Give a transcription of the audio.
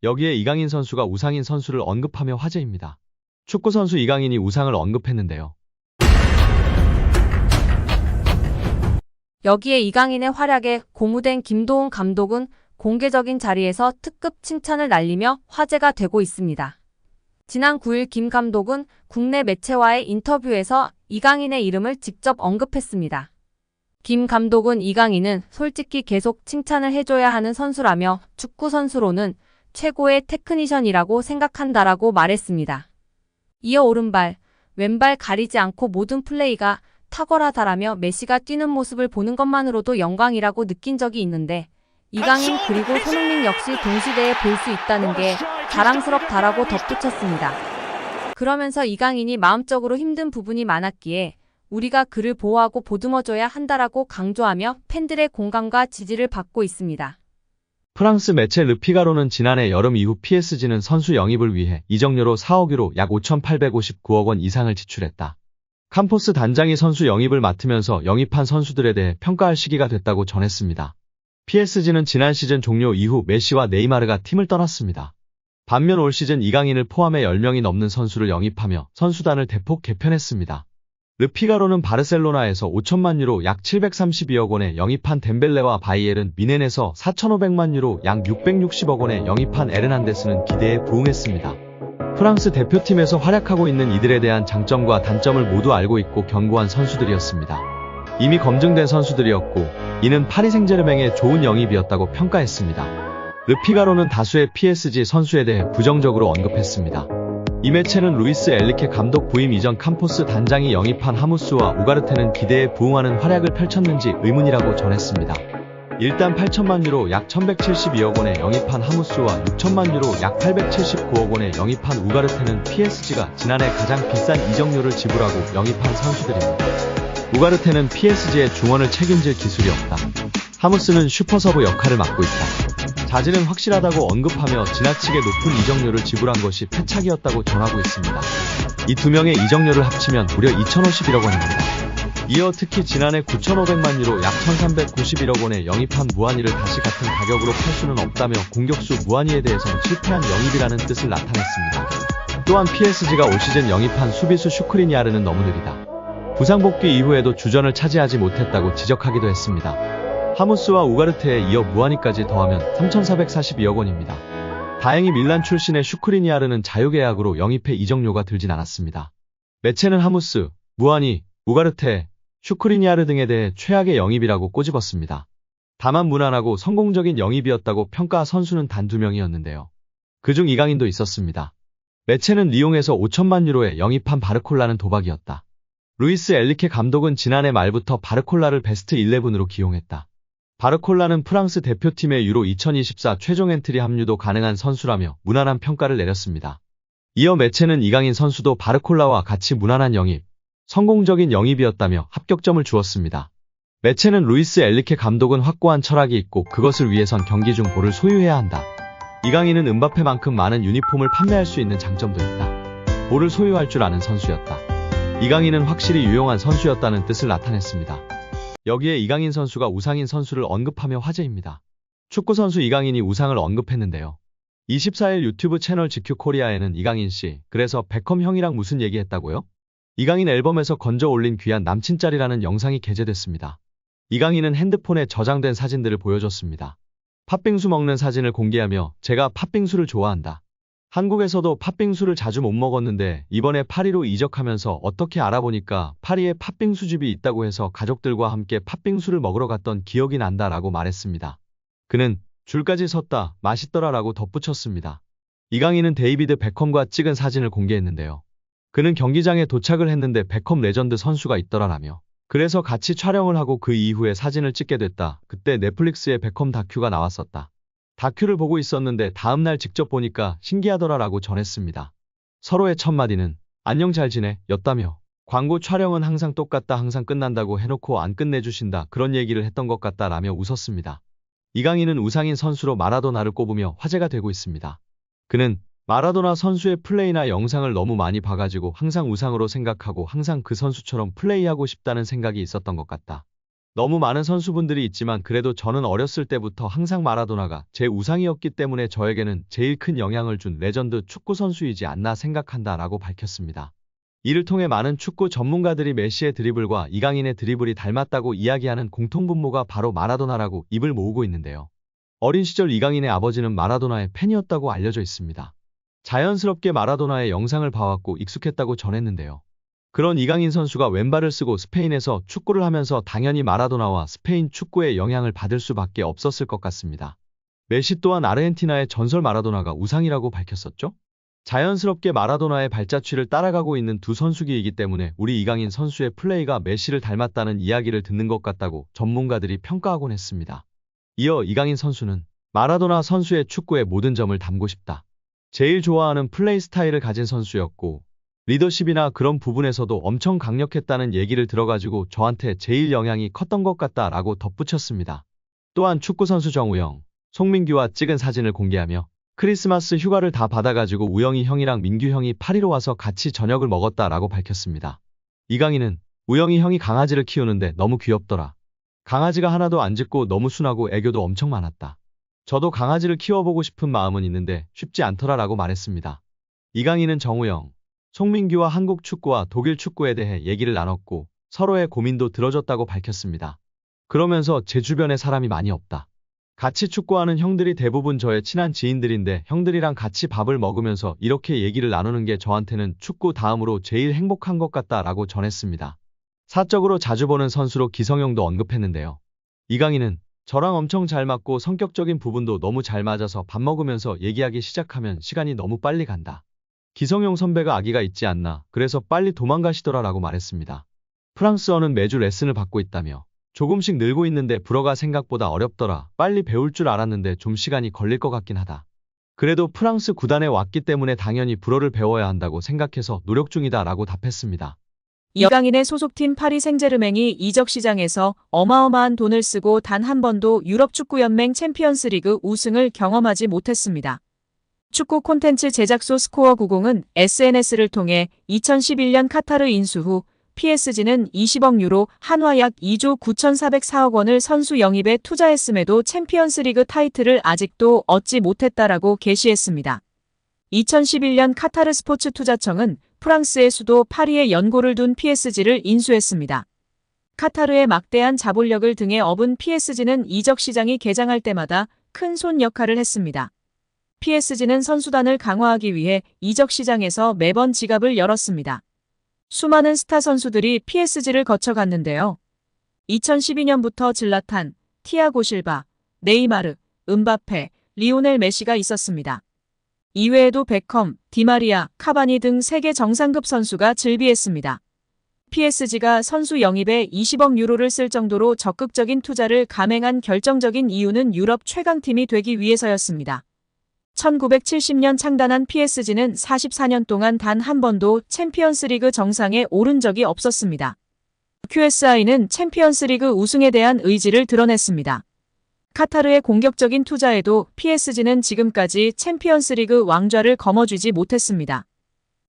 여기에 이강인 선수가 우상인 선수를 언급하며 화제입니다. 축구선수 이강인이 우상을 언급했는데요. 여기에 이강인의 활약에 고무된 김도훈 감독은 공개적인 자리에서 특급 칭찬을 날리며 화제가 되고 있습니다. 지난 9일 김 감독은 국내 매체와의 인터뷰에서 이강인의 이름을 직접 언급했습니다. 김 감독은 이강인은 솔직히 계속 칭찬을 해줘야 하는 선수라며 축구 선수로는 최고의 테크니션이라고 생각한다라고 말했습니다. 이어 오른발, 왼발 가리지 않고 모든 플레이가 탁월하다라며 메시가 뛰는 모습을 보는 것만으로도 영광이라고 느낀 적이 있는데 이강인 그리고 손흥민 역시 동시대에 볼 수 있다는 게 자랑스럽다라고 덧붙였습니다. 그러면서 이강인이 마음적으로 힘든 부분이 많았기에 우리가 그를 보호하고 보듬어줘야 한다라고 강조하며 팬들의 공감과 지지를 받고 있습니다. 프랑스 매체 르피가로는 지난해 여름 이후 PSG는 선수 영입을 위해 이적료로 4억 유로 약 5,859억 원 이상을 지출했다. 캄포스 단장이 선수 영입을 맡으면서 영입한 선수들에 대해 평가할 시기가 됐다고 전했습니다. PSG는 지난 시즌 종료 이후 메시와 네이마르가 팀을 떠났습니다. 반면 올 시즌 이강인을 포함해 10명이 넘는 선수를 영입하며 선수단을 대폭 개편했습니다. 르피가로는 바르셀로나에서 5천만 유로 약 732억 원에 영입한 덴벨레와 바이에른 미넨에서 4,500만 유로 약 660억 원에 영입한 에르난데스는 기대에 부응했습니다. 프랑스 대표팀에서 활약하고 있는 이들에 대한 장점과 단점을 모두 알고 있고 견고한 선수들이었습니다. 이미 검증된 선수들이었고 이는 파리 생제르맹의 좋은 영입이었다고 평가했습니다. 르피가로는 다수의 PSG 선수에 대해 부정적으로 언급했습니다. 이 매체는 루이스 엘리케 감독 부임 이전 캄포스 단장이 영입한 하무스와 우가르테는 기대에 부응하는 활약을 펼쳤는지 의문이라고 전했습니다. 일단 8천만 유로 약 1,172억 원에 영입한 하무스와 6천만 유로 약 879억 원에 영입한 우가르테는 PSG가 지난해 가장 비싼 이적료를 지불하고 영입한 선수들입니다. 우가르테는 PSG의 중원을 책임질 기술이 없다. 하무스는 슈퍼서브 역할을 맡고 있다. 자질은 확실하다고 언급하며 지나치게 높은 이적료를 지불한 것이 패착이었다고 전하고 있습니다. 이 두 명의 이적료를 합치면 무려 2,051억 원입니다. 이어 특히 지난해 9,500만 유로 약 1,391억 원에 영입한 무아니를 다시 같은 가격으로 팔 수는 없다며 공격수 무아니에 대해서는 실패한 영입이라는 뜻을 나타냈습니다. 또한 PSG가 올 시즌 영입한 수비수 슈크리니아르는 너무 느리다. 부상 복귀 이후에도 주전을 차지하지 못했다고 지적하기도 했습니다. 하무스와 우가르테에 이어 무아니까지 더하면 3,442억 원입니다. 다행히 밀란 출신의 슈크리니아르는 자유계약으로 영입해 이적료가 들진 않았습니다. 매체는 하무스, 무아니, 우가르테, 슈크리니아르 등에 대해 최악의 영입이라고 꼬집었습니다. 다만 무난하고 성공적인 영입이었다고 평가 선수는 단 2명이었는데요. 그중 이강인도 있었습니다. 매체는 리옹에서 5천만 유로에 영입한 바르콜라는 도박이었다. 루이스 엘리케 감독은 지난해 말부터 바르콜라를 베스트 11으로 기용했다. 바르콜라는 프랑스 대표팀의 유로 2024 최종 엔트리 합류도 가능한 선수라며 무난한 평가를 내렸습니다. 이어 매체는 이강인 선수도 바르콜라와 같이 무난한 영입, 성공적인 영입이었다며 합격점을 주었습니다. 매체는 루이스 엘리케 감독은 확고한 철학이 있고 그것을 위해선 경기 중 볼을 소유해야 한다. 이강인은 음바페만큼 많은 유니폼을 판매할 수 있는 장점도 있다. 볼을 소유할 줄 아는 선수였다. 이강인은 확실히 유용한 선수였다는 뜻을 나타냈습니다. 여기에 이강인 선수가 우상인 선수를 언급하며 화제입니다. 축구선수 이강인이 우상을 언급했는데요. 24일 유튜브 채널 GQ 코리아에는 이강인 씨, 그래서 베컴 형이랑 무슨 얘기했다고요? 이강인 앨범에서 건져 올린 귀한 남친 짤이라는 영상이 게재됐습니다. 이강인은 핸드폰에 저장된 사진들을 보여줬습니다. 팥빙수 먹는 사진을 공개하며 제가 팥빙수를 좋아한다. 한국에서도 팥빙수를 자주 못 먹었는데 이번에 파리로 이적하면서 어떻게 알아보니까 파리에 팥빙수집이 있다고 해서 가족들과 함께 팥빙수를 먹으러 갔던 기억이 난다 라고 말했습니다. 그는 줄까지 섰다, 맛있더라 라고 덧붙였습니다. 이강인은 데이비드 베컴과 찍은 사진을 공개했는데요. 그는 경기장에 도착을 했는데 베컴 레전드 선수가 있더라라며 그래서 같이 촬영을 하고 그 이후에 사진을 찍게 됐다. 그때 넷플릭스에 베컴 다큐가 나왔었다. 다큐를 보고 있었는데 다음날 직접 보니까 신기하더라라고 전했습니다. 서로의 첫마디는 안녕 잘 지내 였다며 광고 촬영은 항상 똑같다 항상 끝난다고 해놓고 안 끝내주신다 그런 얘기를 했던 것 같다 라며 웃었습니다. 이강인은 우상인 선수로 마라도나를 꼽으며 화제가 되고 있습니다. 그는 마라도나 선수의 플레이나 영상을 너무 많이 봐가지고 항상 우상으로 생각하고 항상 그 선수처럼 플레이하고 싶다는 생각이 있었던 것 같다. 너무 많은 선수분들이 있지만 그래도 저는 어렸을 때부터 항상 마라도나가 제 우상이었기 때문에 저에게는 제일 큰 영향을 준 레전드 축구 선수이지 않나 생각한다라고 밝혔습니다. 이를 통해 많은 축구 전문가들이 메시의 드리블과 이강인의 드리블이 닮았다고 이야기하는 공통분모가 바로 마라도나라고 입을 모으고 있는데요. 어린 시절 이강인의 아버지는 마라도나의 팬이었다고 알려져 있습니다. 자연스럽게 마라도나의 영상을 봐왔고 익숙했다고 전했는데요. 그런 이강인 선수가 왼발을 쓰고 스페인에서 축구를 하면서 당연히 마라도나와 스페인 축구의 영향을 받을 수밖에 없었을 것 같습니다. 메시 또한 아르헨티나의 전설 마라도나가 우상이라고 밝혔었죠? 자연스럽게 마라도나의 발자취를 따라가고 있는 두 선수기이기 때문에 우리 이강인 선수의 플레이가 메시를 닮았다는 이야기를 듣는 것 같다고 전문가들이 평가하곤 했습니다. 이어 이강인 선수는 마라도나 선수의 축구의 모든 점을 담고 싶다. 제일 좋아하는 플레이 스타일을 가진 선수였고 리더십이나 그런 부분에서도 엄청 강력했다는 얘기를 들어가지고 저한테 제일 영향이 컸던 것 같다라고 덧붙였습니다. 또한 축구선수 정우영, 송민규와 찍은 사진을 공개하며 크리스마스 휴가를 다 받아가지고 우영이 형이랑 민규 형이 파리로 와서 같이 저녁을 먹었다라고 밝혔습니다. 이강인은 우영이 형이 강아지를 키우는데 너무 귀엽더라. 강아지가 하나도 안 짖고 너무 순하고 애교도 엄청 많았다. 저도 강아지를 키워보고 싶은 마음은 있는데 쉽지 않더라라고 말했습니다. 이강인은 정우영, 송민규와 한국 축구와 독일 축구에 대해 얘기를 나눴고 서로의 고민도 들어줬다고 밝혔습니다. 그러면서 제 주변에 사람이 많이 없다. 같이 축구하는 형들이 대부분 저의 친한 지인들인데 형들이랑 같이 밥을 먹으면서 이렇게 얘기를 나누는 게 저한테는 축구 다음으로 제일 행복한 것 같다라고 전했습니다. 사적으로 자주 보는 선수로 기성용도 언급했는데요. 이강인은 저랑 엄청 잘 맞고 성격적인 부분도 너무 잘 맞아서 밥 먹으면서 얘기하기 시작하면 시간이 너무 빨리 간다. 기성용 선배가 아기가 있지 않나 그래서 빨리 도망가시더라라고 말했습니다. 프랑스어는 매주 레슨을 받고 있다며 조금씩 늘고 있는데 불어가 생각보다 어렵더라. 빨리 배울 줄 알았는데 좀 시간이 걸릴 것 같긴 하다. 그래도 프랑스 구단에 왔기 때문에 당연히 불어를 배워야 한다고 생각해서 노력 중이다 라고 답했습니다. 이강인의 소속팀 파리 생제르맹이 이적 시장에서 어마어마한 돈을 쓰고 단 한 번도 유럽축구연맹 챔피언스리그 우승을 경험하지 못했습니다. 축구 콘텐츠 제작소 스코어 90은 SNS를 통해 2011년 카타르 인수 후 PSG는 20억 유로 한화 약 2조 9,404억 원을 선수 영입에 투자했음에도 챔피언스리그 타이틀을 아직도 얻지 못했다라고 게시했습니다. 2011년 카타르 스포츠 투자청은 프랑스의 수도 파리에 연고를 둔 PSG를 인수했습니다. 카타르의 막대한 자본력을 등에 업은 PSG는 이적 시장이 개장할 때마다 큰 손 역할을 했습니다. PSG는 선수단을 강화하기 위해 이적 시장에서 매번 지갑을 열었습니다. 수많은 스타 선수들이 PSG를 거쳐갔는데요. 2012년부터 질라탄, 티아고 실바, 네이마르, 음바페, 리오넬 메시가 있었습니다. 이외에도 베컴, 디마리아, 카바니 등 세계 정상급 선수가 즐비했습니다. PSG가 선수 영입에 20억 유로를 쓸 정도로 적극적인 투자를 감행한 결정적인 이유는 유럽 최강팀이 되기 위해서였습니다. 1970년 창단한 PSG는 44년 동안 단 한 번도 챔피언스리그 정상에 오른 적이 없었습니다. QSI는 챔피언스리그 우승에 대한 의지를 드러냈습니다. 카타르의 공격적인 투자에도 PSG는 지금까지 챔피언스리그 왕좌를 거머쥐지 못했습니다.